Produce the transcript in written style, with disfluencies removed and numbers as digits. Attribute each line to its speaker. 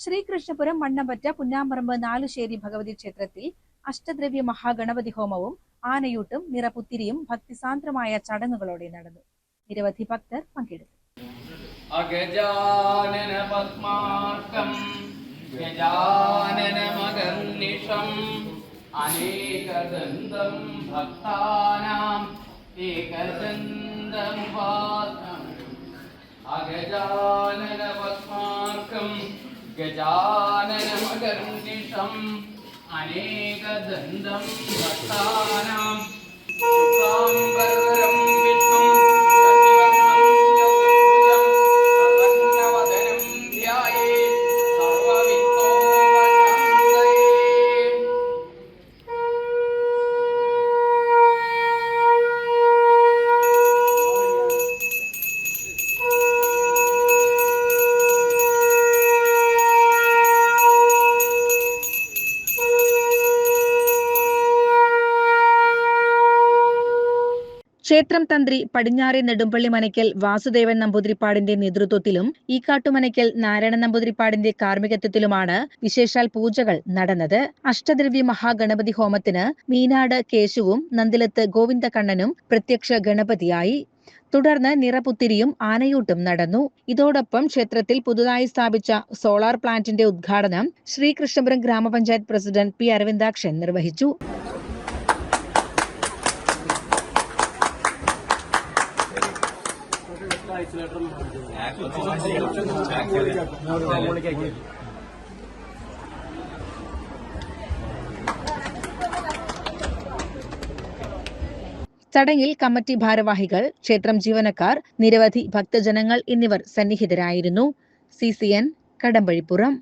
Speaker 1: ശ്രീകൃഷ്ണപുരം മണ്ണമ്പറ്റ പുന്നാമ്പറമ്പ് നാലുശ്ശേരി ഭഗവതി ക്ഷേത്രത്തിൽ അഷ്ടദ്രവ്യ മഹാഗണപതി ഹോമവും ആനയൂട്ടും നിറപുത്തിരിയും ഭക്തിസാന്ദ്രമായ ചടങ്ങുകളോടെ നടന്നു. നിരവധി ഭക്തർ പങ്കെടുത്തു.
Speaker 2: അഗജാനന പദ്മാർക്കം ഗജാനനമഗർനിഷം അനേകദന്തം ഭക്താനാം ഏകദന്തമുപാസ്മഹേ. അഗജാനന പദ്മാർക്കം ഗജാനനമഗർനിഷം അനേകദന്തം ഭക്താനാം ശുക്ലാംബരധരം വിഷ്ണും
Speaker 1: ക്ഷേത്രം തന്ത്രി പടിഞ്ഞാറെ നെടുമ്പള്ളി മനയ്ക്കൽ വാസുദേവൻ നമ്പൂതിരിപ്പാടിന്റെ നേതൃത്വത്തിലും ഈക്കാട്ടുമനയ്ക്കൽ നാരായണൻ നമ്പൂതിരിപ്പാടിന്റെ കാർമ്മികത്വത്തിലുമാണ് വിശേഷാൽ പൂജകൾ നടന്നത്. അഷ്ടദ്രവ്യ മഹാഗണപതി ഹോമത്തിന് മീനാട് കേശുവും നന്ദിലത്ത് ഗോവിന്ദകണ്ണനും പ്രത്യക്ഷ ഗണപതിയായി. തുടർന്ന് നിറപുത്തിരിയും ആനയൂട്ടും നടന്നു. ഇതോടൊപ്പം ക്ഷേത്രത്തിൽ പുതുതായി സ്ഥാപിച്ച സോളാർ പ്ലാന്റിന്റെ ഉദ്ഘാടനം ശ്രീകൃഷ്ണപുരം ഗ്രാമപഞ്ചായത്ത് പ്രസിഡന്റ് പി അരവിന്ദാക്ഷൻ നിർവഹിച്ചു. ചടങ്ങിൽ കമ്മിറ്റി ഭാരവാഹികൾ, ക്ഷേത്രം ജീവനക്കാർ, നിരവധി ഭക്തജനങ്ങൾ എന്നിവർ സന്നിഹിതരായിരുന്നു. CCN കടമ്പഴിപ്പുറം.